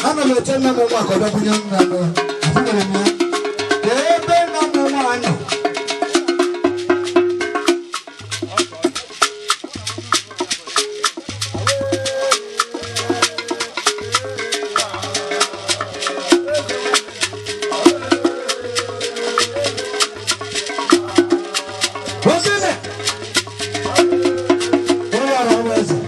Ana lo tena mo wa ko da bunya na no afungere mi e be na mo wa no Rosene Ora Rosene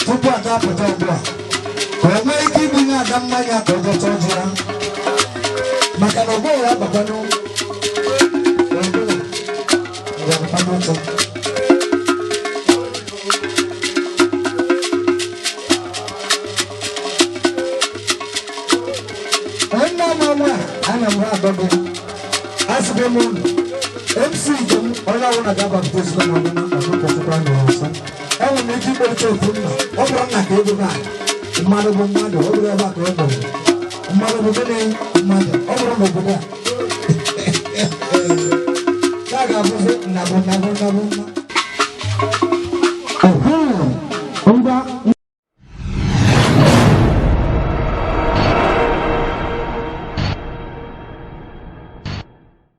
tupu aka apụta ugbu a o nwee ike ibunye ada mmanya ka ọ gọta ọjị ya maka na ọgbọ ya abakwanụ nna mama ana m ha adọgị asịbe m unu MC njem onye ọbụla ga-abapụta ezigbo na ọdịna ọdụkọtụkwa na ọsọ ọnwụ m ike ikpọrịta otu nna ọ bụrụ nna ka ego na mmadụ bụ mmadụ ọ bụrụ ebe a ka ọ bụrụ mmadụ bụ gịnị mmadụ ọ bụrụ n'obodo a ka a ga-abụzi nnabụ nnabụ nnabụ nna